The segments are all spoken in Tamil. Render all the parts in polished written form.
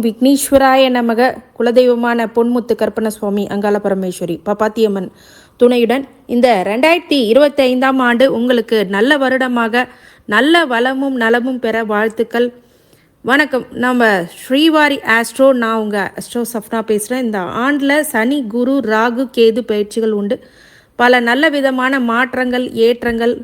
விக்னேஸ்வராய நமக. குலதெய்வமான பொன்முத்து கற்பனசுவாமி அங்காள பரமேஸ்வரி பாப்பாத்தியம்மன் துணையுடன் இந்த 2025ஆம் ஆண்டு உங்களுக்கு நல்ல வருடமாக நல்ல வளமும் நலமும் பெற வாழ்த்துக்கள். வணக்கம். நம்ம ஸ்ரீவாரி ஆஸ்ட்ரோ, நான் உங்கள் அஸ்ட்ரோ சஃப்னா பேசுகிறேன். இந்த ஆண்டில் சனி, குரு, ராகு, கேது பயிற்சிகள் உண்டு. பல நல்ல விதமான மாற்றங்கள், ஏற்றங்கள்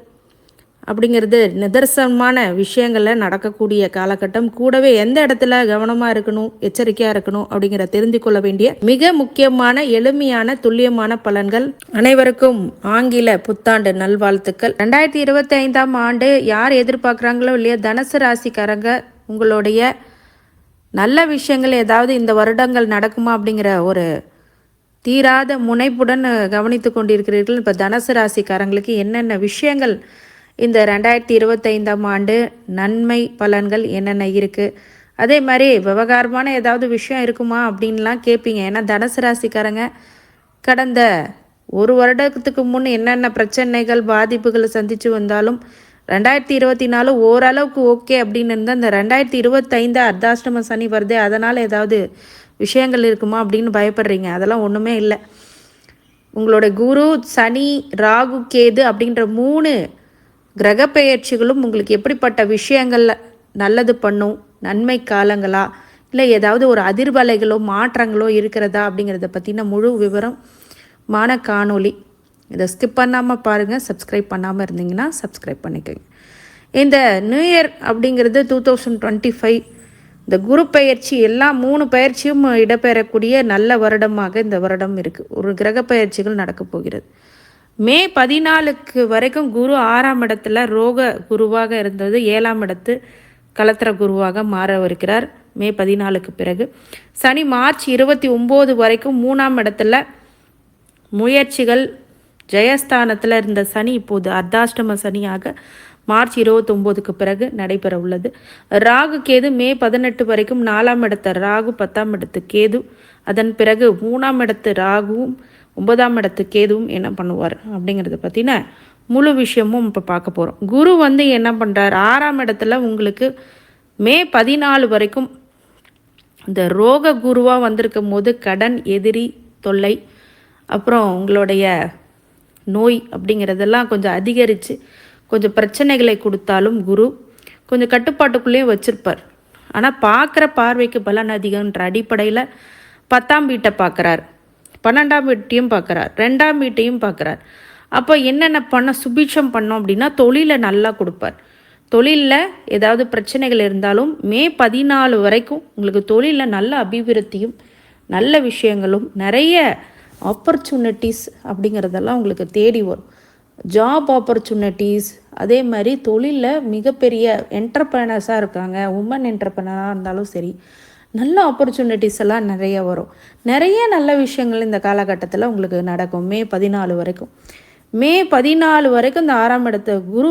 அப்படிங்கிறது நிதர்சனமான விஷயங்களில் நடக்கக்கூடிய காலகட்டம். கூடவே எந்த இடத்துல கவனமாக இருக்கணும், எச்சரிக்கையாக இருக்கணும் அப்படிங்கிற தெரிந்து கொள்ள வேண்டிய மிக முக்கியமான எளிமையான துல்லியமான பலன்கள். அனைவருக்கும் ஆங்கில புத்தாண்டு நல்வாழ்த்துக்கள். 2025ஆம் ஆண்டு யார் எதிர்பார்க்குறாங்களோ இல்லையா, தனுசு ராசிக்காரங்க உங்களுடைய நல்ல விஷயங்கள் ஏதாவது இந்த வருடங்கள் நடக்குமா அப்படிங்கிற ஒரு தீராத முனைப்புடன் கவனித்து கொண்டிருக்கிறீர்கள். இப்போ தனுசு ராசிக்காரங்களுக்கு என்னென்ன விஷயங்கள் இந்த 2025ஆம் ஆண்டு நன்மை பலன்கள் என்னென்ன இருக்குது, அதே மாதிரி விவகாரமான ஏதாவது விஷயம் இருக்குமா அப்படின்லாம் கேட்பீங்க. ஏன்னா தனுசு ராசிக்காரங்க கடந்த ஒரு வருடத்துக்கு முன் என்னென்ன பிரச்சனைகள் பாதிப்புகளை சந்தித்து வந்தாலும் 2024 ஓரளவுக்கு ஓகே அப்படின்னு இருந்தால், இந்த 2025 அர்த்தாஷ்டம சனி வருது, அதனால் ஏதாவது விஷயங்கள் இருக்குமா அப்படின்னு பயப்படுறீங்க. அதெல்லாம் ஒன்றுமே இல்லை. உங்களோட குரு, சனி, ராகு, கேது அப்படின்ற 3 கிரக பெயர்ச்சிகளும் உங்களுக்கு எப்படிப்பட்ட விஷயங்களில் நல்லது பண்ணும், நன்மை காலங்களா இல்லை ஏதாவது ஒரு அதிர்வலைகளோ மாற்றங்களோ இருக்கிறதா அப்படிங்கிறத பற்றின முழு விவரமான காணொளி. இதை ஸ்கிப் பண்ணாமல் பாருங்கள். சப்ஸ்கிரைப் பண்ணாமல் இருந்தீங்கன்னா சப்ஸ்கிரைப் பண்ணிக்கோங்க. இந்த நியூ இயர் அப்படிங்கிறது 2025, இந்த குரு பயிற்சி எல்லா 3 பயிற்சியும் இடம்பெறக்கூடிய நல்ல வருடமாக இந்த வருடம் இருக்குது. ஒரு கிரக பயிற்சிகள் நடக்கப் போகிறது. மே 14 வரைக்கும் குரு 6ஆம் இடத்துல ரோக குருவாக இருந்தது 7ஆம் இடத்து கலத்திர குருவாக மாறவிருக்கிறார் மே 14 பிறகு. சனி மார்ச் 29 வரைக்கும் 3ஆம் இடத்துல முயற்சிகள் ஜெயஸ்தானத்தில் இருந்த சனி இப்போது அர்த்தாஷ்டம சனியாக மார்ச் 29க்கு பிறகு நடைபெற உள்ளது. ராகு கேது மே 18 வரைக்கும் 4ஆம் இடத்த ராகு 10ஆம் இடத்து கேது, அதன் பிறகு 3ஆம் இடத்து ராகுவும் 9ஆம் இடத்து கேதுவும் என்ன பண்ணுவார் அப்படிங்கிறத பற்றின முழு விஷயமும் இப்போ பார்க்க போகிறோம். குரு என்ன பண்ணுறார், 6ஆம் இடத்துல உங்களுக்கு மே 14 வரைக்கும் இந்த ரோக குருவாக வந்திருக்கும் போது கடன், எதிரி தொல்லை, அப்புறம் உங்களுடைய நோய் அப்படிங்கிறதெல்லாம் கொஞ்சம் அதிகரித்து கொஞ்சம் பிரச்சனைகளை கொடுத்தாலும் குரு கொஞ்சம் கட்டுப்பாட்டுக்குள்ளேயே வச்சுருப்பார். ஆனால் பார்க்குற பார்வைக்கு பலன் அதிகன்ற அடிப்படையில் 10ஆம் வீட்டை பார்க்குறார், 12ஆம் வீட்டையும் பார்க்குறார், 2ஆம் வீட்டையும் பார்க்குறார். அப்போ என்னென்ன சுபிட்சம் பண்ணோம் அப்படின்னா தொழிலை நல்லா கொடுப்பார். தொழிலில் ஏதாவது பிரச்சனைகள் இருந்தாலும் மே 14 வரைக்கும் உங்களுக்கு தொழிலில் நல்ல அபிவிருத்தியும் நல்ல விஷயங்களும் நிறைய ஆப்பர்ச்சுனிட்டிஸ் அப்படிங்கிறதெல்லாம் உங்களுக்கு தேடி வரும். ஜாப் ஆப்பர்ச்சுனிட்டிஸ், அதே மாதிரி தொழிலில் மிகப்பெரிய என்டர்பிரனர்ஸாக இருக்காங்க, உமன் என்டர்பிரனராக இருந்தாலும் சரி, நல்ல ஆப்பர்ச்சுனிட்டிஸ் எல்லாம் நிறைய வரும். நிறைய நல்ல விஷயங்கள் இந்த காலகட்டத்தில் உங்களுக்கு நடக்கும் மே 14 வரைக்கும். மே 14 வரைக்கும் இந்த 6ஆம் இடத்த குரு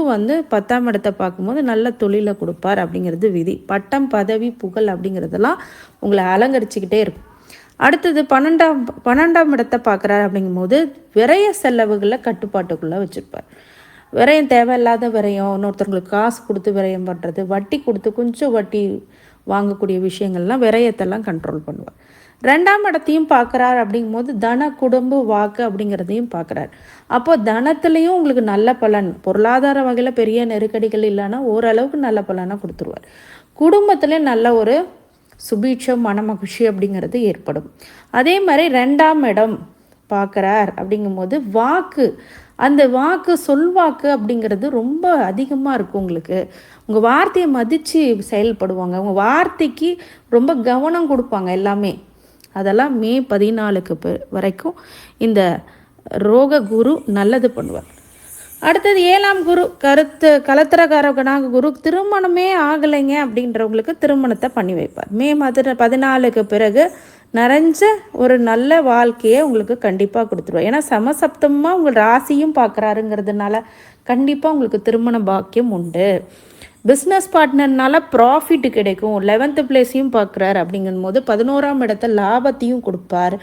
10ஆம் இடத்தை பார்க்கும்போது நல்ல தொழிலை கொடுப்பார் அப்படிங்கிறது விதி. பட்டம், பதவி, புகழ் அப்படிங்கிறதெல்லாம் உங்களை அலங்கரிச்சுக்கிட்டே இருக்கும். அடுத்தது 12ஆம் இடத்தை பார்க்குறாரு அப்படிங்கும்போது விரய செலவுகளை கட்டுப்பாட்டுக்குள்ளே வச்சுருப்பார். விரயம் தேவையில்லாத விரயம், இன்னொருத்தவங்களுக்கு காசு கொடுத்து விரயம் பண்ணுறது, வட்டி கொடுத்து கொஞ்சம் வட்டி வாங்கக்கூடிய விஷயங்கள்லாம் விரயத்தெல்லாம் கண்ட்ரோல் பண்ணுவார். 2ஆம் இடத்தையும் பார்க்குறாரு அப்படிங்கும்போது தன, குடும்ப, வாக்கு அப்படிங்கிறதையும் பார்க்குறாரு. அப்போது தனத்துலேயும் உங்களுக்கு நல்ல பலன், பொருளாதார வகையில் பெரிய நெருக்கடிகள் இல்லைன்னா ஓரளவுக்கு நல்ல பலனாக கொடுத்துருவார். குடும்பத்துலேயும் நல்ல ஒரு சுபீட்சம், மனமகிழ்ச்சி அப்படிங்கிறது ஏற்படும். அதே மாதிரி 2ஆம் இடம் பார்க்குறார் அப்படிங்கும்போது வாக்கு, அந்த வாக்கு, சொல்வாக்கு அப்படிங்கிறது ரொம்ப அதிகமாக இருக்கும். உங்களுக்கு உங்கள் வார்த்தையை மதித்து செயல்படுவாங்க, உங்கள் வார்த்தைக்கு ரொம்ப கவனம் கொடுப்பாங்க எல்லாமே. அதெல்லாம் மே 14 வரைக்கும் இந்த ரோக குரு நல்லது பண்ணுவார். அடுத்தது 7ஆம் குரு கலத்திரகாரகனாக குரு திருமணமே ஆகலைங்க அப்படின்றவங்களுக்கு திருமணத்தை பண்ணி வைப்பார். மே 14க்கு பிறகு நிறைஞ்ச ஒரு நல்ல வாழ்க்கையை உங்களுக்கு கண்டிப்பாக கொடுத்துருவார். ஏன்னா சமசப்தமாக உங்கள் ராசியும் பார்க்குறாருங்கிறதுனால கண்டிப்பாக உங்களுக்கு திருமண பாக்கியம் உண்டு. பிஸ்னஸ் பார்ட்னர்னால ப்ராஃபிட் கிடைக்கும். 11th பிளேஸையும் பார்க்குறாரு அப்படிங்கும்போது 11ஆம் இடத்த லாபத்தையும் கொடுப்பார்,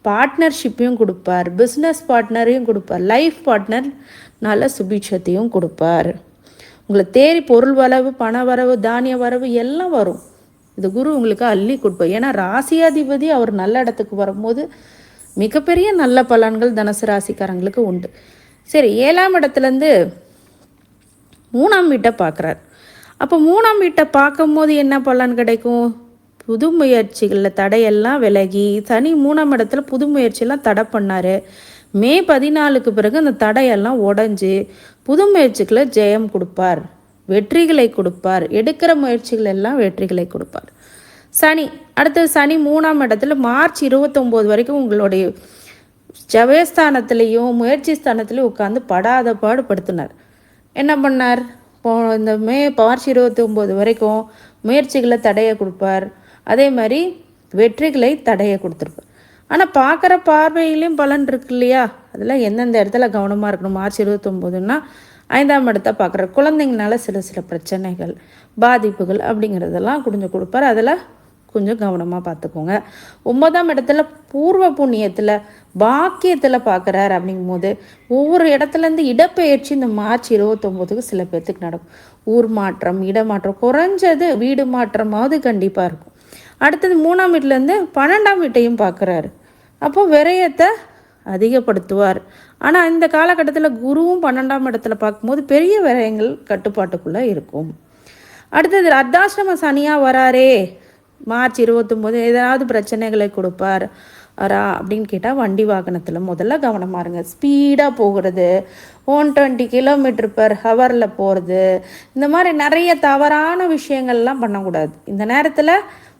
பார்ட்னர்ஷிப்பையும் கொடுப்பார், பிஸ்னஸ் பார்ட்னரையும் கொடுப்பார், லைஃப் பார்ட்னர் நல்ல சுபீட்சத்தையும் கொடுப்பார். உங்களை தேடி பொருள் வரவு, பண வரவு, தானிய வரவு எல்லாம் வரும். இது குரு உங்களுக்கு அள்ளி கொடுப்பார். ஏன்னா ராசியாதிபதி அவர் நல்ல இடத்துக்கு வரும்போது மிகப்பெரிய நல்ல பலன்கள் தனுசு ராசிக்காரங்களுக்கு உண்டு. சரி, 7ஆம் இடத்துலேருந்து 3ஆம் வீட்டை பார்க்குறார். அப்போ 3ஆம் வீட்டை பார்க்கும்போது என்ன பலன் கிடைக்கும்? புது முயற்சிகளில் தடையெல்லாம் விலகி, சனி 3ஆம் இடத்துல புது முயற்சியெல்லாம் தடை பண்ணார். மே 14க்கு பிறகு அந்த தடையெல்லாம் உடஞ்சி புது முயற்சிகளை ஜெயம் கொடுப்பார், வெற்றிகளை கொடுப்பார். எடுக்கிற முயற்சிகள் எல்லாம் வெற்றிகளை கொடுப்பார் சனி. அடுத்தது சனி 3ஆம் இடத்துல மார்ச் 29 வரைக்கும் உங்களுடைய ஜவயஸ்தானத்திலையும் முயற்சி ஸ்தானத்துலேயும் உட்காந்து படாத பாடுபடுத்தினார். என்ன பண்ணார்? இந்த மார்ச் 29 வரைக்கும் முயற்சிகளை தடையை கொடுப்பார், அதே மாதிரி வெற்றிகளை தடையை கொடுத்துருப்பார். ஆனால் பார்க்குற பார்வையிலையும் பலன் இருக்கு இல்லையா? அதில் எந்தெந்த இடத்துல கவனமாக இருக்கணும்? மார்ச் 29ன்னா 5ஆம் இடத்த பார்க்குற குழந்தைங்கனால சில பிரச்சனைகள் பாதிப்புகள் அப்படிங்கிறதெல்லாம் கொஞ்சம் கொடுப்பார். அதில் கொஞ்சம் கவனமாக பார்த்துக்கோங்க. 9ஆம் இடத்துல பூர்வ புண்ணியத்தில் பாக்கியத்தில் பார்க்குறாரு. அப்படிங்கும்போது ஒவ்வொரு இடத்துலேருந்து இடப்பெயர்ச்சி இந்த மார்ச் 29க்கு சில பேர்த்துக்கு நடக்கும். ஊர் மாற்றம், இடமாற்றம், குறைஞ்சது வீடு மாற்றமாவது கண்டிப்பாக இருக்கும். அடுத்தது 3ஆம் வீட்டிலேருந்து 12ஆம் வீட்டையும் பார்க்குறாரு. அப்போ விரயத்தை அதிகப்படுத்துவார். ஆனால் இந்த காலகட்டத்தில் குருவும் 12ஆம் இடத்துல பார்க்கும்போது பெரிய விரயங்கள் கட்டுப்பாட்டுக்குள்ளே இருக்கும். அடுத்தது அர்த்தாசிரம சனியாக வராரே மார்ச் 29 ஏதாவது பிரச்சனைகளை கொடுப்பார் அப்படின்னு கேட்டால் வண்டி வாகனத்தில் முதல்ல கவனமாக இருங்க. ஸ்பீடாக போகிறது, 120 km/h போகிறது, இந்த மாதிரி நிறைய தவறான விஷயங்கள்லாம் பண்ணக்கூடாது. இந்த நேரத்தில்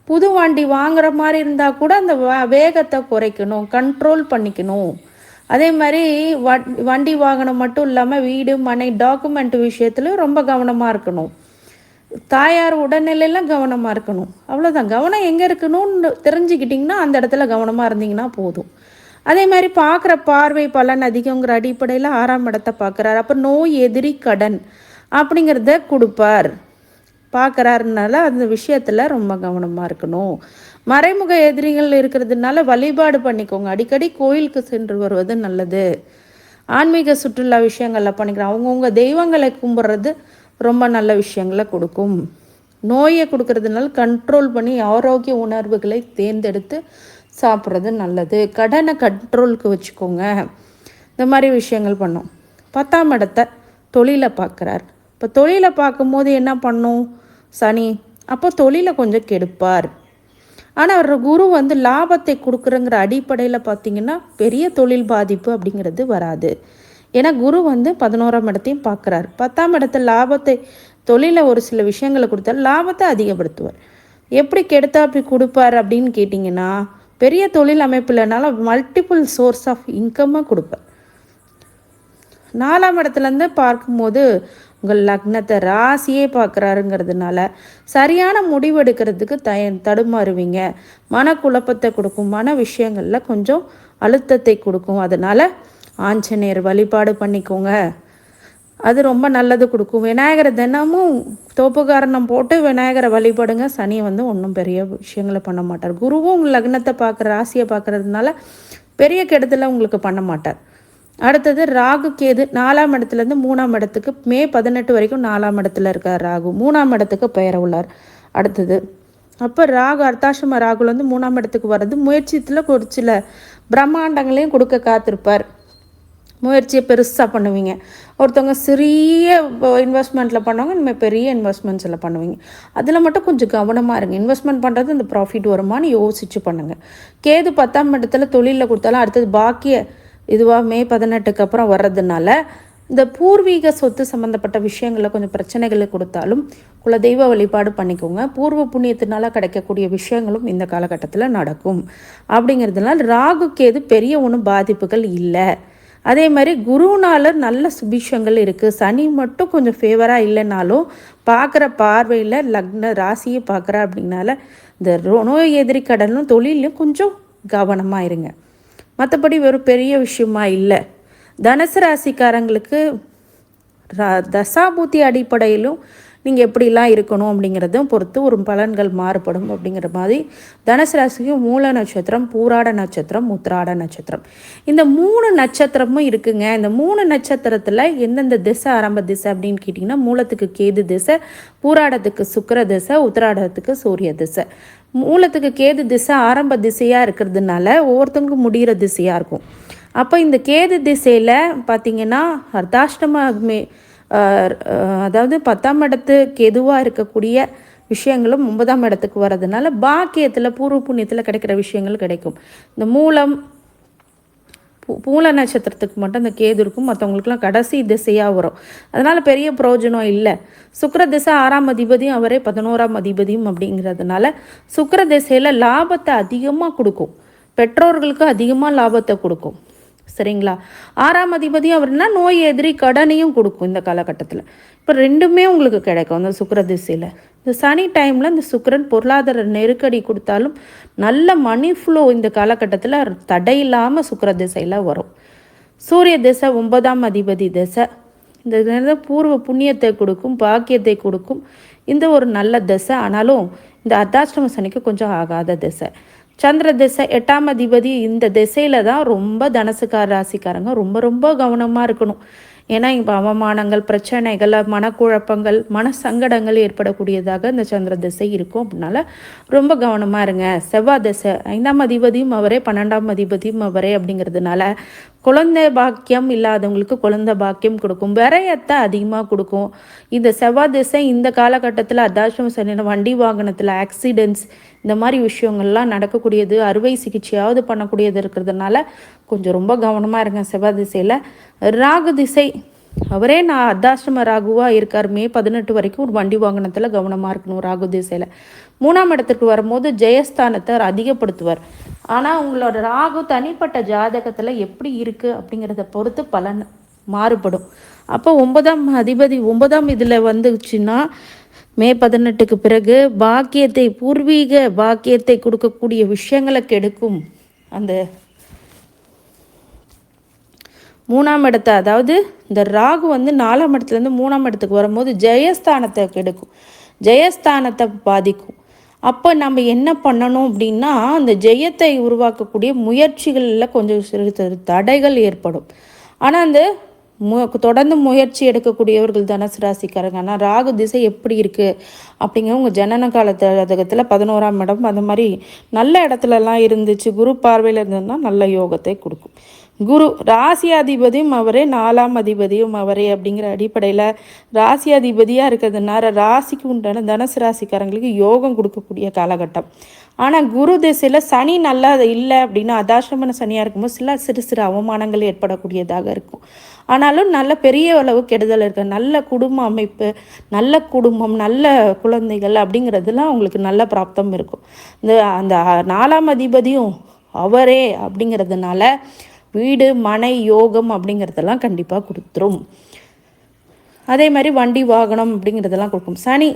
புது வண்டி வாங்குற மாதிரி இருந்தால் கூட அந்த வேகத்தை குறைக்கணும், கண்ட்ரோல் பண்ணிக்கணும். அதே மாதிரி வண்டி வாகனம் மட்டும் இல்லாமல் வீடு மனை டாக்குமெண்ட் விஷயத்துலையும் ரொம்ப கவனமாக இருக்கணும். தாயார் உடல்நிலையெல்லாம் கவனமாக இருக்கணும். அவ்வளோதான். கவனம் எங்கே இருக்கணும்னு தெரிஞ்சுக்கிட்டிங்கன்னா அந்த இடத்துல கவனமாக இருந்தீங்கன்னா போதும். அதே மாதிரி பார்க்குற பார்வை பலன் அதிகங்கிற அடிப்படையில் 6ஆம் இடத்தை பார்க்குறாரு. அப்போ நோய் எதிரி கடன் அப்படிங்கிறத கொடுப்பார். பார்க்குறாருனால அந்த விஷயத்தில் ரொம்ப கவனமாக இருக்கணும். மறைமுக எதிரிகள் இருக்கிறதுனால வழிபாடு பண்ணிக்கோங்க. அடிக்கடி கோயிலுக்கு சென்று வருவது நல்லது. ஆன்மீக சுற்றுலா விஷயங்களில் பண்ணிக்கிறோம். அவங்கவுங்க தெய்வங்களை கும்பிட்றது ரொம்ப நல்ல விஷயங்களை கொடுக்கும். நோயை கொடுக்கறதுனால கண்ட்ரோல் பண்ணி ஆரோக்கிய உணர்வுகளை தேர்ந்தெடுத்து சாப்பிட்றது நல்லது. கடனை கண்ட்ரோலுக்கு வச்சுக்கோங்க. இந்த மாதிரி விஷயங்கள் பண்ணும். 10ஆம் இடத்தை தொழிலை பார்க்குறார். இப்போ தொழிலை பார்க்கும்போது என்ன பண்ணும் சனி? அப்போ தொழிலை கொஞ்சம் கெடுப்பார். ஆனால் அவர் குரு லாபத்தை கொடுக்குறங்கிற அடிப்படையில் பார்த்திங்கன்னா பெரிய தொழில் பாதிப்பு அப்படிங்கிறது வராது. ஏன்னா குரு 11ஆம் இடத்தையும் பார்க்குறார். 10ஆம் இடத்துல லாபத்தை தொழிலை ஒரு சில விஷயங்களை கொடுத்தாரு, லாபத்தை அதிகப்படுத்துவார். எப்படி கெடுத்தா அப்படி கொடுப்பார் அப்படின்னு கேட்டிங்கன்னா பெரிய தொழில் அமைப்புலனால மல்டிபிள் சோர்ஸ் ஆஃப் இன்கம்மாக கொடுப்பார். 4ஆம் இடத்துலேருந்து பார்க்கும்போது உங்கள் லக்னத்தை ராசியே பார்க்குறாருங்கிறதுனால சரியான முடிவு எடுக்கிறதுக்கு தடுமாறுவீங்க. மனக்குழப்பத்தை கொடுக்கும், மன விஷயங்களில் கொஞ்சம் அழுத்தத்தை கொடுக்கும். அதனால் ஆஞ்சநேயர் வழிபாடு பண்ணிக்கோங்க, அது ரொம்ப நல்லது கொடுக்கும். விநாயகரை தினமும் தோப்புக்காரணம் போட்டு விநாயகரை வழிபடுங்க. சனி ஒன்றும் பெரிய விஷயங்களை பண்ண மாட்டார். குருவும் உங்கள் லக்னத்தை பார்க்குற ராசியை பார்க்குறதுனால பெரிய கெடுதலை உங்களுக்கு பண்ண மாட்டார். அடுத்தது ராகு கேது 4ஆம் இடத்துலேருந்து 3ஆம் இடத்துக்கு மே 18 வரைக்கும் 4ஆம் இடத்துல இருக்கார் ராகு. 3ஆம் இடத்துக்கு பெயர உள்ளார். அடுத்தது அப்போ ராகு அர்த்தாசிரம ராகுல 3ஆம் இடத்துக்கு வர்றது முயற்சியத்தில் ஒரு சில பிரம்மாண்டங்களையும் கொடுக்க காத்திருப்பார். முயற்சியை பெருசாக பண்ணுவீங்க. ஒருத்தவங்க சிறிய இன்வெஸ்ட்மெண்ட்டில் பண்ணுவாங்க, இனிமேல் பெரிய இன்வெஸ்ட்மெண்ட்ஸில் பண்ணுவீங்க. அதில் மட்டும் கொஞ்சம் கவனமாக இருங்க. இன்வெஸ்ட்மெண்ட் பண்ணுறது இந்த ப்ராஃபிட் வருமானு யோசித்து பண்ணுங்கள். கேது 10ஆம் இடத்துல தொழிலில் கொடுத்தாலும் அடுத்தது பாக்கிய இதுவாக மே 18க்கு அப்புறம் வர்றதுனால இந்த பூர்வீக சொத்து சம்மந்தப்பட்ட விஷயங்களில் கொஞ்சம் பிரச்சனைகளை கொடுத்தாலும் குலதெய்வ வழிபாடு பண்ணிக்கோங்க. பூர்வ புண்ணியத்தினால கிடைக்கக்கூடிய விஷயங்களும் இந்த காலகட்டத்தில் நடக்கும். அப்படிங்கிறதுனால ராகு கேது பெரிய ஒன்றும் பாதிப்புகள் இல்லை. அதே மாதிரி குருனால நல்ல சுபிஷங்கள் இருக்குது. சனி மட்டும் கொஞ்சம் ஃபேவராக இல்லைனாலும் பார்க்குற பார்வையில் லக்ன ராசியை பார்க்குறா அப்படின்னால இந்த நோய் எதிரி கடனும் தொழிலையும் கொஞ்சம் கவனமாக இருங்க. மற்றபடி ஒரு பெரிய விஷயமா இல்லை. தனுசு ராசிக்காரங்களுக்கு தசாபூத்தி அடிப்படையிலும் நீங்கள் எப்படிலாம் இருக்கணும் அப்படிங்கிறதும் பொறுத்து ஒரு பலன்கள் மாறுபடும் அப்படிங்கிற மாதிரி தனுசு ராசிக்கு மூல நட்சத்திரம், பூராட நட்சத்திரம், உத்திராட நட்சத்திரம், இந்த 3 நட்சத்திரமும் இருக்குங்க. இந்த 3 நட்சத்திரத்தில் எந்தெந்த திசை ஆரம்ப திசை அப்படின்னு கேட்டிங்கன்னா, மூலத்துக்கு கேது திசை, பூராடத்துக்கு சுக்கிர திசை, உத்திராடத்துக்கு சூரிய திசை. மூலத்துக்கு கேது திசை ஆரம்ப திசையாக இருக்கிறதுனால ஒவ்வொருத்தவங்களுக்கும் முடிகிற திசையாக இருக்கும். அப்போ இந்த கேது திசையில் பார்த்திங்கன்னா அர்த்தாஷ்டம அதாவது 10ஆம் இடத்துக்கு எதுவாக இருக்கக்கூடிய விஷயங்களும் 9ஆம் இடத்துக்கு வர்றதுனால பாக்கியத்தில் பூர்வ புண்ணியத்தில் கிடைக்கிற விஷயங்கள் கிடைக்கும். இந்த மூல நட்சத்திரத்துக்கு மட்டும் இந்த கேது இருக்கும், மற்றவங்களுக்குலாம் கடைசி திசையாக வரும். அதனால் பெரிய பிரயோஜனம் இல்லை. சுக்கிர திசை 6ஆம் அதிபதியும் அவரே 11ஆம் அதிபதியும் அப்படிங்கிறதுனால சுக்கிர திசையில் லாபத்தை அதிகமாக கொடுக்கும், பெற்றோர்களுக்கு அதிகமாக லாபத்தை கொடுக்கும். சரிங்களா? 6ஆம் அதிபதியும் அவர்னா நோய் எதிரி கடனையும் கொடுக்கும் இந்த காலகட்டத்தில். இப்போ ரெண்டுமே உங்களுக்கு கிடைக்கும் அந்த சுக்கிர திசையில். இந்த சனி டைமில் இந்த சுக்கிரன் பொருளாதார நெருக்கடி கொடுத்தாலும் நல்ல மணி ஃப்ளோ இந்த காலகட்டத்தில் தடையில்லாமல் சுக்கிர திசையில் வரும். சூரிய திசை 9ஆம் அதிபதி திசை. இந்த நேரத்தில் பூர்வ புண்ணியத்தை கொடுக்கும், பாக்கியத்தை கொடுக்கும். இந்த ஒரு நல்ல திசை. ஆனாலும் இந்த அர்த்தாஷ்டம சனிக்கு கொஞ்சம் ஆகாத திசை. சந்திர திசை 8ஆம் அதிபதி. இந்த திசையில் தான் ரொம்ப தனுசுக்கார ராசிக்காரங்க ரொம்ப ரொம்ப கவனமாக இருக்கணும். ஏன்னா இப்போ அவமானங்கள், பிரச்சனைகள், மனக்குழப்பங்கள், மனசங்கடங்கள் ஏற்படக்கூடியதாக இந்த சந்திர திசை இருக்கும். அப்படின்னால ரொம்ப கவனமாக இருங்க. செவ்வாய் திசை 5ஆம் அதிபதியும் அவரே, 12ஆம் அதிபதியும் அவரே அப்படிங்கிறதுனால குழந்தை பாக்கியம் இல்லாதவங்களுக்கு குழந்தை பாக்கியம் கொடுக்கும், விரயத்தை அதிகமாக கொடுக்கும். இந்த செவ்வாய் திசை இந்த காலகட்டத்தில் அர்த்தாஷ்டம சனி வண்டி வாகனத்தில் ஆக்சிடென்ட்ஸ் இந்த மாதிரி விஷயங்கள்லாம் நடக்கக்கூடியது, அறுவை சிகிச்சையாவது பண்ணக்கூடியது இருக்கிறதுனால கொஞ்சம் ரொம்ப கவனமாக இருங்க செவ்வாய் திசையில். ராகு திசை அவரே நான் அர்த்தாஷ்டம ராகுவாக இருக்கார். மே 18 வரைக்கும் ஒரு வண்டி வாகனத்தில் கவனமாக இருக்கணும் ராகு திசையில். 3ஆம் இடத்துக்கு வரும்போது ஜெயஸ்தானத்தை அதிகப்படுத்துவார். ஆனால் உங்களோட ராகு தனிப்பட்ட ஜாதகத்தில் எப்படி இருக்குது அப்படிங்கிறத பொறுத்து பலன் மாறுபடும். அப்போ 9ஆம் அதிபதி 9ஆம் இதில் வந்துச்சுன்னா மே 18க்கு பிறகு பாக்கியத்தை, பூர்வீக பாக்கியத்தை கொடுக்கக்கூடிய விஷயங்களை கெடுக்கும். அந்த 3ஆம் இடத்தை, அதாவது இந்த ராகு 4ஆம் இடத்துலேருந்து 3ஆம் இடத்துக்கு வரும்போது ஜெயஸ்தானத்தை கெடுக்கும், ஜெயஸ்தானத்தை பாதிக்கும். அப்போ நம்ம என்ன பண்ணணும் அப்படின்னா, அந்த ஜெயத்தை உருவாக்கக்கூடிய முயற்சிகளில் கொஞ்சம் சிறு தடைகள் ஏற்படும். ஆனால் அந்த தொடர்ந்து முயற்சி எடுக்கக்கூடியவர்கள் தனுசு ராசிக்காரங்க. ஆனால் ராகு திசை எப்படி இருக்குது அப்படிங்கிற உங்கள் ஜனன காலத்தில் 11ஆம் இடம் அந்த மாதிரி நல்ல இடத்துலலாம் இருந்துச்சு, குரு பார்வையில் இருந்ததுன்னா நல்ல யோகத்தை கொடுக்கும். குரு ராசியாதிபதியும் அவரே, 4ஆம் அதிபதியும் அவரே அப்படிங்கிற அடிப்படையில் ராசியாதிபதியாக இருக்கிறதுனால ராசிக்கு உண்டான தனுசு ராசிக்காரங்களுக்கு யோகம் கொடுக்கக்கூடிய காலகட்டம். ஆனால் குரு திசையில் சனி நல்லா இல்லை அப்படின்னா, அர்த்தாஷ்டம சனியாக இருக்கும்போது சிறு சிறு அவமானங்கள் ஏற்படக்கூடியதாக இருக்கும். ஆனாலும் நல்ல பெரிய அளவு கெடுதல் இருக்க, நல்ல குடும்ப அமைப்பு, நல்ல குடும்பம், நல்ல குழந்தைகள் அப்படிங்கிறதுலாம் அவங்களுக்கு நல்ல பிராப்தம் இருக்கும். அந்த 4ஆம் அதிபதியும் அவரே அப்படிங்கிறதுனால வீடு மனை யோகம் அப்படிங்கிறதெல்லாம் கண்டிப்பாக கொடுத்துரும். அதே மாதிரி வண்டி வாகனம் அப்படிங்கிறதெல்லாம் கொடுக்கும். சனி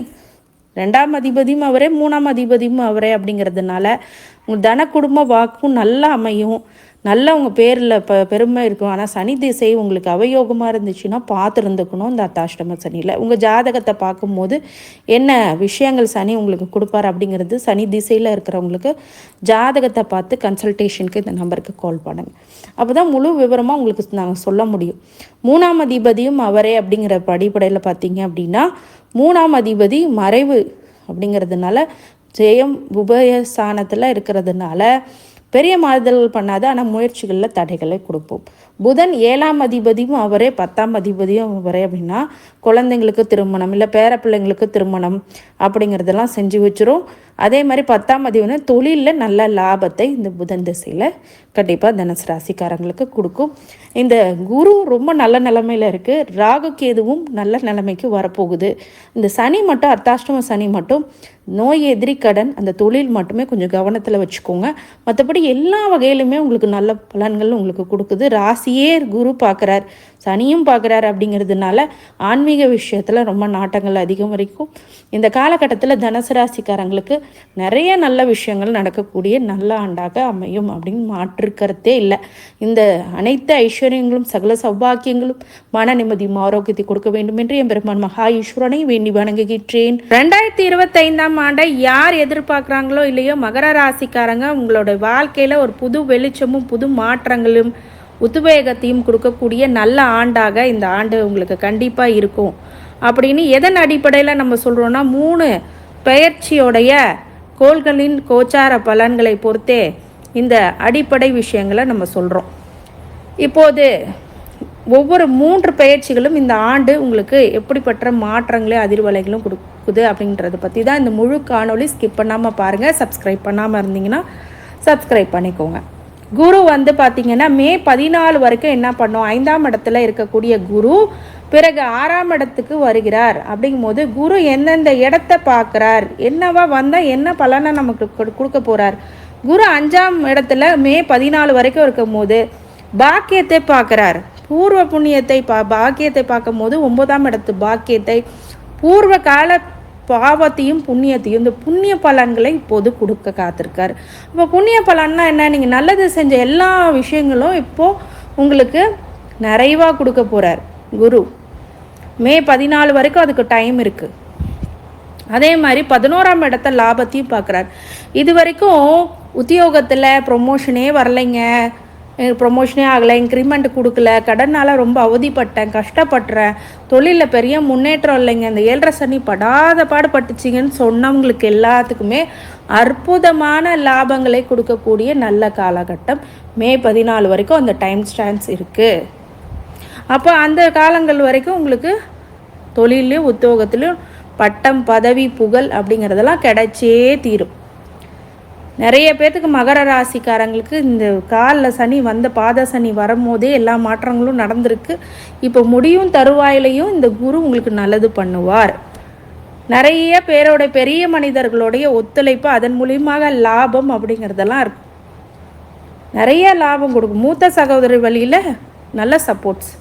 2ஆம் அதிபதியும் அவரே, 3ஆம் அதிபதியும் அவரே அப்படிங்கிறதுனால உங்கள் தன குடும்ப வாக்கும் நல்லா அமையும், நல்லா உங்கள் பேரில் பெருமை இருக்கும். ஆனால் சனி திசை உங்களுக்கு அவயோகமாக இருந்துச்சுன்னா பார்த்து இருந்துக்கணும். இந்த அர்த்தாஷ்டம சனியில் உங்கள் ஜாதகத்தை பார்க்கும்போது என்ன விஷயங்கள் சனி உங்களுக்கு கொடுப்பார் அப்படிங்கிறது சனி திசையில் இருக்கிறவங்களுக்கு ஜாதகத்தை பார்த்து கன்சல்டேஷனுக்கு இந்த நம்பருக்கு கால் பண்ணுங்கள். அப்போ தான் முழு விவரமாக உங்களுக்கு நாங்கள் சொல்ல முடியும். 3ஆம் அதிபதியும் அவரே அப்படிங்கிற அடிப்படையில் பார்த்தீங்க அப்படின்னா, 3ஆம் அதிபதி மறைவு அப்படிங்கிறதுனால ஜெயம் உபயஸ்தானத்தில் இருக்கிறதுனால பெரிய மாறுதல்கள் பண்ணாது, ஆனால் முயற்சிகளில் தடைகளை கொடுப்போம். புதன் 7ஆம் அதிபதியும் அவரே, 10ஆம் அதிபதியும் அவரே அப்படின்னா குழந்தைங்களுக்கு திருமணம் இல்லை பேர பிள்ளைங்களுக்கு திருமணம் அப்படிங்கிறதெல்லாம் செஞ்சு வச்சிரும். அதே மாதிரி 10ஆம் அதிபதி தொழிலில் நல்ல லாபத்தை இந்த புதன் திசையில் கண்டிப்பாக தனுசு ராசிக்காரங்களுக்கு கொடுக்கும். இந்த குரு ரொம்ப நல்ல நிலைமையில் இருக்குது, ராகு கேதுவும் நல்ல நிலைமைக்கு வரப்போகுது. இந்த சனி மட்டும் அர்த்தாஷ்டம சனி மட்டும் நோய் எதிரி கடன் அந்த தொழில் மட்டுமே கொஞ்சம் கவனத்தில் வச்சுக்கோங்க. மற்றபடி எல்லா வகையிலுமே உங்களுக்கு நல்ல பலன்கள் உங்களுக்கு கொடுக்குது. ராசியே குரு பார்க்குறார், சனியும் பார்க்குறாரு அப்படிங்கிறதுனால ஆன்மீக விஷயத்தில் ரொம்ப நாட்டங்கள் அதிகம் வரைக்கும் இந்த காலகட்டத்தில் தனுசு ராசிக்காரங்களுக்கு நிறைய நல்ல விஷயங்கள் நடக்கக்கூடிய நல்ல ஆண்டாக அமையும் அப்படின்னு மாற்றுக்கிறதே இல்லை. இந்த அனைத்து ஐஸ்வர்யங்களும் சகல சௌபாக்கியங்களும் மன நிம்மதியும் ஆரோக்கியத்தை கொடுக்க வேண்டும் என்று என் பெருமான் மகா ஈஸ்வரனை வேண்டி வணங்குகின்றேன். 2025ஆம் ஆண்டை யார் எதிர்பார்க்குறாங்களோ இல்லையோ மகர ராசிக்காரங்க உங்களோட வாழ்க்கையில் ஒரு புது வெளிச்சமும் புது மாற்றங்களும் உத்வேகத்தையும் கொடுக்கக்கூடிய நல்ல ஆண்டாக இந்த ஆண்டு உங்களுக்கு கண்டிப்பாக இருக்கும். அப்படின்னு எதன் அடிப்படையில் நம்ம சொல்கிறோன்னா 3 பெயர்ச்சியோடைய கோள்களின் கோச்சார பலன்களை பொறுத்தே இந்த அடிப்படை விஷயங்களை நம்ம சொல்கிறோம். இப்போது ஒவ்வொரு 3 பெயர்ச்சிகளும் இந்த ஆண்டு உங்களுக்கு எப்படிப்பட்ட மாற்றங்களையும் அதிர்வலைகளும் கொடுக்குது அப்படின்றத பற்றி தான் இந்த முழு காணொலி. ஸ்கிப் பண்ணாமல் பாருங்கள். சப்ஸ்கிரைப் பண்ணாமல் இருந்தீங்கன்னா சப்ஸ்கிரைப் பண்ணிக்கோங்க. குரு பார்த்திங்கன்னா மே 14 வரைக்கும் என்ன பண்ணோம், 5ஆம் இடத்துல இருக்கக்கூடிய குரு பிறகு 6ஆம் இடத்துக்கு வருகிறார். அப்படிங்கும்போது குரு எந்தெந்த இடத்த பார்க்குறார், என்னவா வந்தால் என்ன பலனை நமக்கு கொடுக்க போகிறார். குரு 5ஆம் இடத்துல மே 14 வரைக்கும் இருக்கும் போது பாக்கியத்தை பார்க்குறார். பூர்வ புண்ணியத்தை பாக்கியத்தை பார்க்கும் போது 9ஆம் இடத்து பாக்கியத்தை பூர்வ கால பாவத்தையும் புண்ணியத்தையும் இந்த புண்ணிய பலன்களை இப்போது கொடுக்க காத்திருக்காரு. இப்போ புண்ணிய பலன்னா என்ன, நீங்கள் நல்லது செஞ்ச எல்லா விஷயங்களும் இப்போது உங்களுக்கு நிறைவாக கொடுக்க போகிறார் குரு. மே 14 வரைக்கும் அதுக்கு டைம் இருக்குது. அதே மாதிரி 11ஆம் இடத்த லாபத்தையும் பார்க்குறாரு. இது வரைக்கும் உத்தியோகத்தில் ப்ரொமோஷனே வரலைங்க, ப்ரொமோஷனே ஆகலை, இன்க்ரிமெண்ட் கொடுக்கல, கடனால் ரொம்ப அவதிப்பட்டேன், கஷ்டப்படுறேன், தொழிலில் பெரிய முன்னேற்றம் இல்லைங்க, இந்த 7.5 சனி படாத பாடுபட்டுச்சிங்கன்னு சொன்னவங்களுக்கு எல்லாத்துக்குமே அற்புதமான லாபங்களை கொடுக்கக்கூடிய நல்ல காலகட்டம் மே 14 வரைக்கும் அந்த டைம் ஸ்டான்ஸ் இருக்குது. அப்போ அந்த காலங்கள் வரைக்கும் உங்களுக்கு தொழிலையும் உத்தியோகத்திலையும் பட்டம் பதவி புகழ் அப்படிங்கிறதெல்லாம் கிடைச்சே தீரும். நிறைய பேர்த்துக்கு மகர ராசிக்காரங்களுக்கு இந்த காலில் சனி வந்த பாத சனி வரும்போதே எல்லா மாற்றங்களும் நடந்திருக்கு. இப்போ முடியும் தருவாயிலையும் இந்த குரு உங்களுக்கு நல்லது பண்ணுவார். நிறைய பேரோட பெரிய மனிதர்களுடைய ஒத்துழைப்பு அதன் மூலியமாக லாபம் அப்படிங்கிறதெல்லாம் இருக்கும். நிறைய லாபம் கொடுக்கும். மூத்த சகோதரி வழியில் நல்ல சப்போர்ட்ஸ்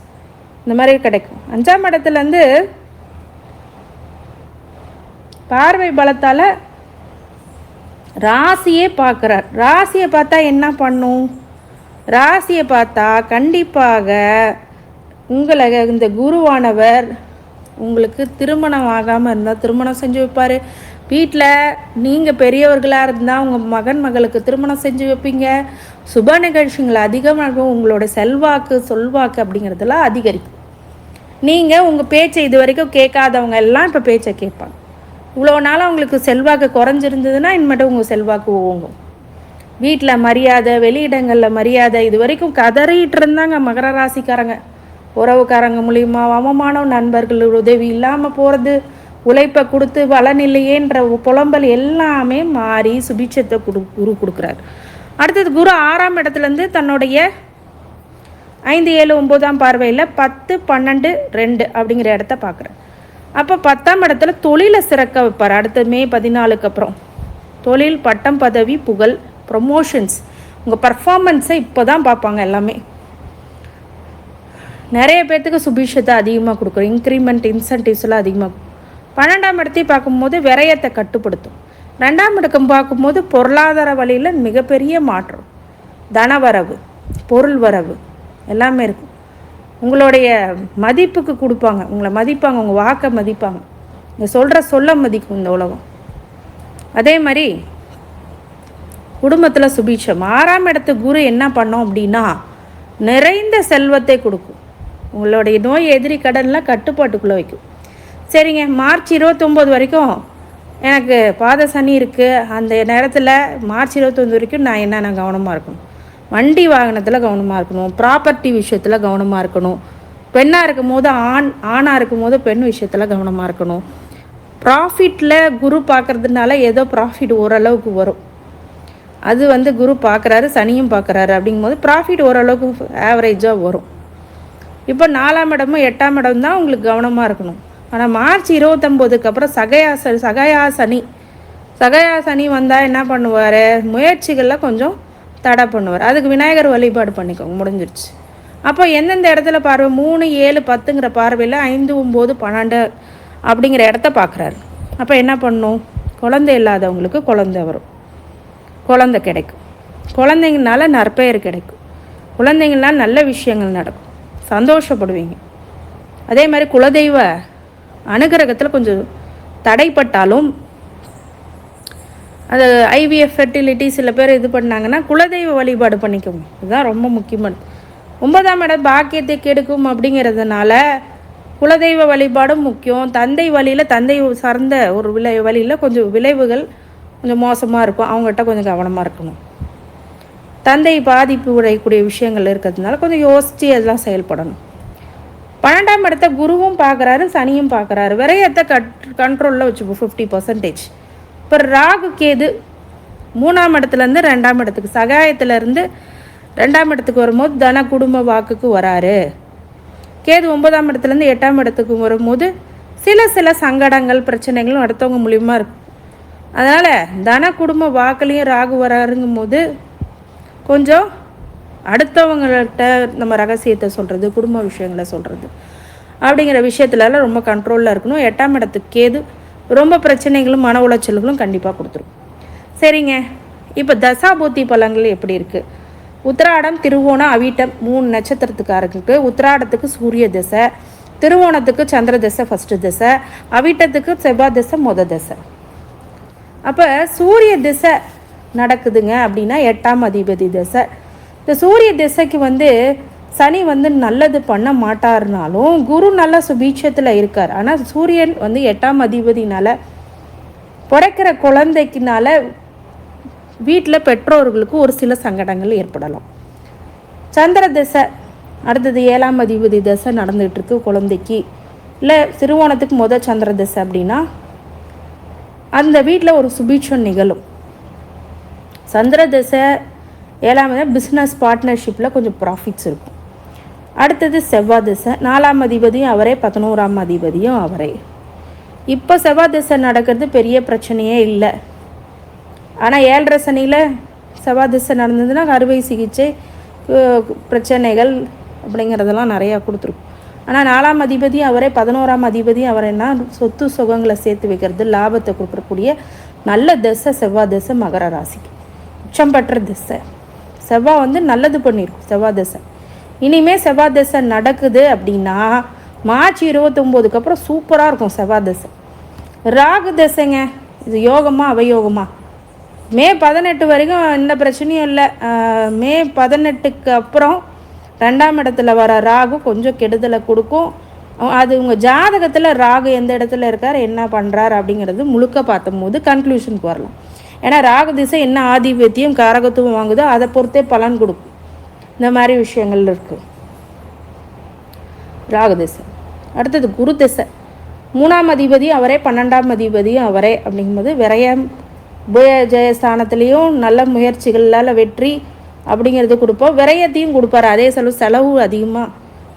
இந்த மாதிரி கிடைக்கும். 5ஆம் இடத்துலேருந்து பார்வை பலத்தால் ராசியே பார்க்குறார். ராசியை பார்த்தா என்ன பண்ணும், ராசியை பார்த்தா கண்டிப்பாக உங்களை இந்த குருவானவர் உங்களுக்கு திருமணம் ஆகாமல் இருந்தால் திருமணம் செஞ்சு வைப்பார். வீட்டில் நீங்கள் பெரியவர்களாக இருந்தால் உங்கள் மகன் மகளுக்கு திருமணம் செஞ்சு வைப்பீங்க. சுப நிகழ்ச்சிகள் அதிகமாக உங்களோட செல்வாக்கு சொல்வாக்கு அப்படிங்கிறதெல்லாம் அதிகரிக்கும். நீங்கள் உங்கள் பேச்சை இது வரைக்கும் கேட்காதவங்க எல்லாம் இப்போ பேச்சை கேட்பாங்க. இவ்வளோ நாளாக உங்களுக்கு செல்வாக்கு குறைஞ்சிருந்ததுன்னா இனிமேட்டு உங்கள் செல்வாக்கு ஓங்கும். வீட்டில் மரியாதை, வெளியிடங்களில் மரியாதை, இது வரைக்கும் கதறிட்டு இருந்தாங்க மகர ராசிக்காரங்க. உறவுக்காரங்க மூலியமா அவமானம், நண்பர்கள் உதவி இல்லாமல் போகிறது, உழைப்பை கொடுத்து பலன் இல்லையேன்ற புலம்பல் எல்லாமே மாறி சுபிட்சத்தை குரு கொடுக்குறாரு. அடுத்தது குரு 6ஆம் இடத்துலேருந்து தன்னுடைய 5, 7, 9ஆம் பார்வையில் 10, 12, 2 அப்படிங்கிற இடத்த பார்க்குறாரு. அப்போ 10ஆம் இடத்துல தொழிலை சிறக்க வைப்பார். அடுத்த மே 14க்கு அப்புறம் தொழில் பட்டம் பதவி புகழ் ப்ரொமோஷன்ஸ் உங்கள் பர்ஃபார்மன்ஸை இப்போ தான் பார்ப்பாங்க எல்லாமே. நிறைய பேர்த்துக்கு சுபிஷத்தை அதிகமாக கொடுக்குறோம். இன்க்ரிமெண்ட் இன்சென்டிவ்ஸ்லாம் அதிகமாக. 12ஆம் இடத்தையும் பார்க்கும்போது விரயத்தை கட்டுப்படுத்தும். 2ஆம் இடம் பார்க்கும்போது பொருளாதார வழியில் மிகப்பெரிய மாற்றம், தனவரவு, பொருள் வரவு எல்லாமே இருக்கும். உங்களுடைய மதிப்புக்கு கொடுப்பாங்க, உங்களை மதிப்பாங்க, உங்கள் வாக்கை மதிப்பாங்க, நீங்கள் சொல்கிற சொல்ல மதிக்கும் இந்த உலகம். அதே மாதிரி குடும்பத்தில் சுபீட்சம். 6ஆம் இடத்து குரு என்ன பண்ணோம் அப்படின்னா நிறைந்த செல்வத்தை கொடுக்கும். உங்களுடைய நோய் எதிரி கடன்லாம் கட்டுப்பாட்டுக்குள்ளே வைக்கும். சரிங்க, மார்ச் 29 வரைக்கும் எனக்கு பாத சனி இருக்குது. அந்த நேரத்தில் மார்ச் 29 வரைக்கும் நான் என்னென்ன கவனமாக இருக்கணும், வண்டி வாகனத்தில் கவனமாக இருக்கணும், ப்ராப்பர்ட்டி விஷயத்தில் கவனமாக இருக்கணும், பெண்ணாக இருக்கும் போது ஆணாக இருக்கும் போது பெண் விஷயத்தில் கவனமாக இருக்கணும். ப்ராஃபிட்டில் குரு பார்க்குறதுனால ஏதோ ப்ராஃபிட் ஓரளவுக்கு வரும். அது குரு பார்க்குறாரு, சனியும் பார்க்குறாரு. அப்படிங்கும்போது ப்ராஃபிட் ஓரளவுக்கு ஆவரேஜாக வரும். இப்போ 4ஆம் இடமும் 8ஆம் இடம் தான் உங்களுக்கு கவனமாக இருக்கணும். ஆனால் மார்ச் 29க்கு அப்புறம் சகயா சனி வந்தால் என்ன பண்ணுவார், முயற்சிகளில் கொஞ்சம் தடை பண்ணுவார். அதுக்கு விநாயகர் வழிபாடு பண்ணிக்கோங்க, முடிஞ்சிருச்சு. அப்போ எந்தெந்த இடத்துல பார்வை 3, 7, 10ங்கிற பார்வையில் 5, 9, 12 அப்படிங்கிற இடத்த பார்க்குறாரு. அப்போ என்ன பண்ணும்? குழந்தை இல்லாதவங்களுக்கு குழந்தை வரும், குழந்தை கிடைக்கும், குழந்தைங்கனால நற்பெயர் கிடைக்கும், குழந்தைங்களால் நல்ல விஷயங்கள் நடக்கும், சந்தோஷப்படுவீங்க. அதே மாதிரி குலதெய்வ அனுகிரகத்தில் கொஞ்சம் தடைப்பட்டாலும் அது ஐவிஎஃப் ஃபெர்டிலிட்டி சில பேர் இது பண்ணாங்கன்னா குலதெய்வ வழிபாடு பண்ணிக்கோங்க. இதுதான் ரொம்ப முக்கியமானது. 9ஆம் இடம் பாக்கியத்தை கெடுக்கும் அப்படிங்கிறதுனால குலதெய்வ வழிபாடும் முக்கியம். தந்தை வழியில் தந்தை சார்ந்த ஒரு வழியில் கொஞ்சம் விளைவுகள் கொஞ்சம் மோசமாக இருக்கும், அவங்ககிட்ட கொஞ்சம் கவனமாக இருக்கணும். தந்தை பாதிப்பு உடையக்கூடிய விஷயங்கள் இருக்கிறதுனால கொஞ்சம் யோசித்து அதெல்லாம் செயல்படணும். 12ஆம் இடத்த குருவும் பார்க்குறாரு, சனியும் பார்க்குறாரு. விரயத்தை கண்ட்ரோலில் வச்சுப்போம் 50%. இப்போ ராகு கேது 3ஆம் இடத்துலேருந்து 2ஆம் இடத்துக்கு, சகாயத்திலேருந்து 2ஆம் இடத்துக்கு வரும்போது தன குடும்ப வாக்குக்கு வராரு. கேது 9ஆம் இடத்துலேருந்து 8ஆம் இடத்துக்கு வரும்போது சில சங்கடங்கள் பிரச்சனைகளும் அடுத்தவங்க மூலியமாக இருக்கும். அதனால் தன குடும்ப வாக்குலையும் ராகு வராருங்கும் போது கொஞ்சம் அடுத்தவங்கள்ட்ட நம்ம ரகசியத்தை சொல்கிறது, குடும்ப விஷயங்களை சொல்கிறது அப்படிங்கிற விஷயத்துலலாம் ரொம்ப கண்ட்ரோலில் இருக்கணும். 8ஆம் இடத்துக்கு கேது ரொம்ப பிரச்சனைகளும் மன உளைச்சல்களும் கண்டிப்பாக கொடுத்துரும். சரிங்க, இப்போ தசாபூத்தி பலன்கள் எப்படி இருக்குது? உத்திராடம், திருவோணம், அவிட்டம் 3 நட்சத்திரத்துக்காரருக்கு உத்திராடத்துக்கு சூரிய திசை, திருவோணத்துக்கு சந்திர திசை ஃபஸ்ட்டு திசை, அவிட்டத்துக்கு செவ்வாய் திசை திசை. அப்போ சூரிய திசை நடக்குதுங்க அப்படின்னா 8ஆம் அதிபதி திசை. இந்த சூரிய திசைக்கு சனி நல்லது பண்ண மாட்டாருனாலும் குரு நல்ல சுபீட்சத்தில் இருக்கார். ஆனால் சூரியன் 8ஆம் அதிபதினால பிறக்கிற குழந்தைக்குனால வீட்டில் பெற்றோர்களுக்கு ஒரு சில சங்கடங்கள் ஏற்படலாம். சந்திர திசை அடுத்தது 7ஆம் அதிபதி திசை நடந்துகிட்ருக்கு குழந்தைக்கு, இல்லை திருவோணத்துக்கு சந்திர திசை அப்படின்னா அந்த வீட்டில் ஒரு சுபீட்சம் நிகழும். சந்திர திசை 7ஆம் பிஸ்னஸ் பார்ட்னர்ஷிப்பில் கொஞ்சம் ப்ராஃபிட்ஸ் இருக்கும். அடுத்தது செவ்வாய் திசை 4ஆம் அதிபதியும் அவரே, 11ஆம் அதிபதியும் அவரே. இப்போ செவ்வாய் திசை நடக்கிறது பெரிய பிரச்சனையே இல்லை. ஆனால் 7.5 சனியில் செவ்வாய் திசை நடந்ததுன்னா அறுவை சிகிச்சை பிரச்சனைகள் அப்படிங்கிறதெல்லாம் நிறையா கொடுத்துருக்கும். ஆனால் 4ஆம் அதிபதி அவரே, 11ஆம் அதிபதி அவரைன்னா சொத்து சுகங்களை சேர்த்து வைக்கிறது, லாபத்தை கொடுக்கக்கூடிய நல்ல திசை செவ்வாய் திசை மகர ராசிக்கு. உச்சம் பெற்ற திசை செவ்வாய் நல்லது பண்ணியிருக்கும் செவ்வாய் திசை. இனிமேல் செவ்வாய் திசை நடக்குது அப்படின்னா மார்ச் 29க்கு அப்புறம் சூப்பராக இருக்கும் செவ்வாய் திசை. ராகு திசைங்க, இது யோகமா அவயோகமா? மே 18 வரைக்கும் எந்த பிரச்சனையும் இல்லை. மே 18க்கு அப்புறம் 2ஆம் இடத்துல வர ராகு கொஞ்சம் கெடுதலை கொடுக்கும். அது உங்கள் ஜாதகத்தில் ராகு எந்த இடத்துல இருக்கார், என்ன பண்ணுறார் அப்படிங்கிறது முழுக்க பார்த்தும்போது கன்க்ளூஷனுக்கு வரலாம். ஏன்னா ராகு திசை என்ன ஆதிபத்தியம் காரகத்துவம் வாங்குதோ அதை பொறுத்தே பலன் கொடுக்கும். இந்த மாதிரி விஷயங்கள் இருக்குது ராகு திசை. அடுத்தது குரு திசை 3ஆம் அதிபதி அவரே, 12ஆம் அதிபதியும் அவரே. அப்படிங்கும்போது விரயம் ஜெயஸ்தானத்துலேயும் நல்ல முயற்சிகளால் வெற்றி அப்படிங்கிறது கொடுப்போம், விரயத்தையும் கொடுப்பார். அதே செலவு அதிகமாக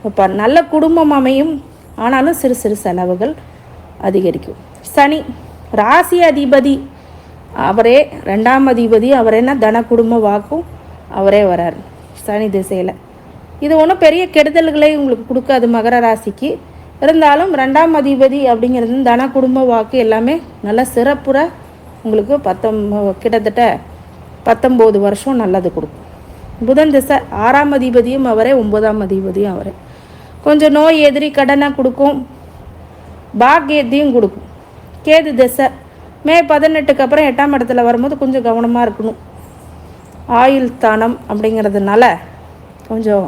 வைப்பார். நல்ல குடும்பம் அமையும், ஆனாலும் சிறு சிறு செலவுகள் அதிகரிக்கும். சனி ராசி அதிபதி அவரே, 2ஆம் அதிபதி அவரேன்னா தன குடும்ப வாக்கும் அவரே வரார் சனி திசையில். இது ஒன்றும் பெரிய கெடுதல்களை உங்களுக்கு கொடுக்காது மகர ராசிக்கு. இருந்தாலும் 2ஆம் அதிபதி அப்படிங்கிறது தன குடும்ப வாக்கு எல்லாமே நல்ல சிறப்புற உங்களுக்கு கிட்டத்தட்ட 19 வருஷம் நல்லது கொடுக்கும். புதன் திசை 6ஆம் அதிபதியும் அவரே, 9ஆம் அதிபதியும் அவரே. கொஞ்சம் நோய் எதிரி கடனை கொடுக்கும், பாக்கியத்தையும் கொடுக்கும். கேது திசை மே 18க்கு அப்புறம் 8ஆம் இடத்துல வரும்போது கொஞ்சம் கவனமாக இருக்கணும். ஆயுள் ஸ்தானம் அப்படிங்கிறதுனால கொஞ்சம்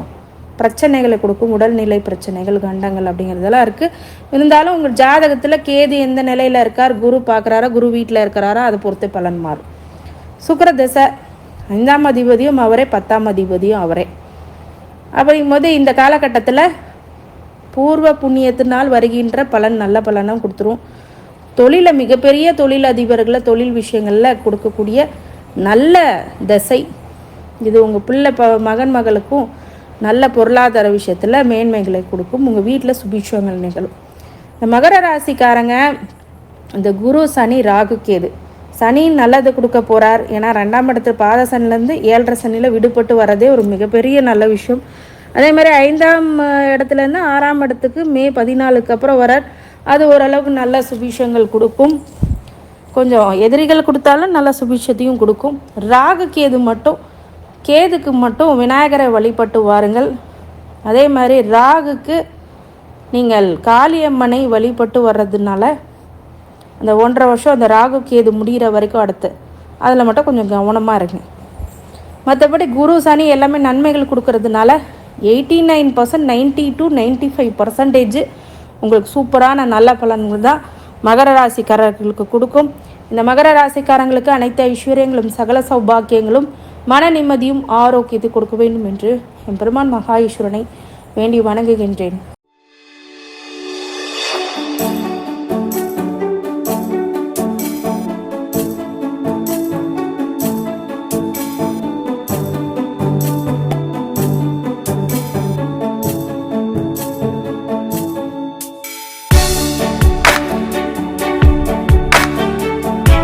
பிரச்சனைகளை கொடுக்கும், உடல்நிலை பிரச்சனைகள், கண்டங்கள் அப்படிங்கிறதெல்லாம் இருக்குது. இருந்தாலும் உங்கள் ஜாதகத்தில் கேது எந்த நிலையில் இருக்கார், குரு பார்க்குறாரா, குரு வீட்டில் இருக்கிறாரா, அதை பொறுத்து பலன் மாறும். சுக்கிர திசை 5ஆம் அதிபதியும் அவரே, 10ஆம் அதிபதியும் அவரே. அப்படிங்கும்போது இந்த காலகட்டத்தில் பூர்வ புண்ணியத்தினால் வருகின்ற பலன் நல்ல பலனும் கொடுத்துரும். தொழிலில் மிகப்பெரிய தொழில் அதிபர்களை தொழில் விஷயங்களில் கொடுக்கக்கூடிய நல்ல திசை இது. உங்கள் பிள்ளை மகன் மகளுக்கும் நல்ல பொருளாதார விஷயத்தில் மேன்மைகளை கொடுக்கும். உங்கள் வீட்டில் சுபீட்சங்கள் நிகழும். இந்த மகர ராசிக்காரங்க இந்த குரு சனி ராகு கேது, சனி நல்லது கொடுக்க போகிறார். ஏன்னா 2ஆம் இடத்துல பாத சனிலேருந்து 7.5 சனியில் விடுபட்டு வரதே ஒரு மிகப்பெரிய நல்ல விஷயம். அதே மாதிரி 5ஆம் இடத்துலேருந்து 6ஆம் இடத்துக்கு மே 14க்கு அப்புறம் வரார். அது ஓரளவுக்கு நல்ல சுபிஷங்கள் கொடுக்கும். கொஞ்சம் எதிரிகள் கொடுத்தாலும் நல்ல சுபிஷத்தையும் கொடுக்கும். கேதுக்கு மட்டும் விநாயகரை வழிபட்டு வாருங்கள். அதே மாதிரி ராகுக்கு நீங்கள் காளியம்மனை வழிபட்டு வர்றதுனால அந்த 1.5 வருஷம் அந்த ராகு கேது முடிகிற வரைக்கும் அடுத்து அதில் மட்டும் கொஞ்சம் கவனமாக இருங்க. மற்றபடி குரு சனி எல்லாமே நன்மைகள் கொடுக்கறதுனால 89%, 90 to 95% உங்களுக்கு சூப்பரான நல்ல பலன்கள் தான் மகர ராசிக்காரர்களுக்கு கொடுக்கும். இந்த மகர ராசிக்காரங்களுக்கு அனைத்து ஐஸ்வர்யங்களும் சகல சௌபாக்கியங்களும் மன நிம்மதியும் ஆரோக்கியத்தை கொடுக்க வேண்டும் என்று என் பெருமான் மகா ஈஸ்வரனை வேண்டி வணங்குகின்றேன்.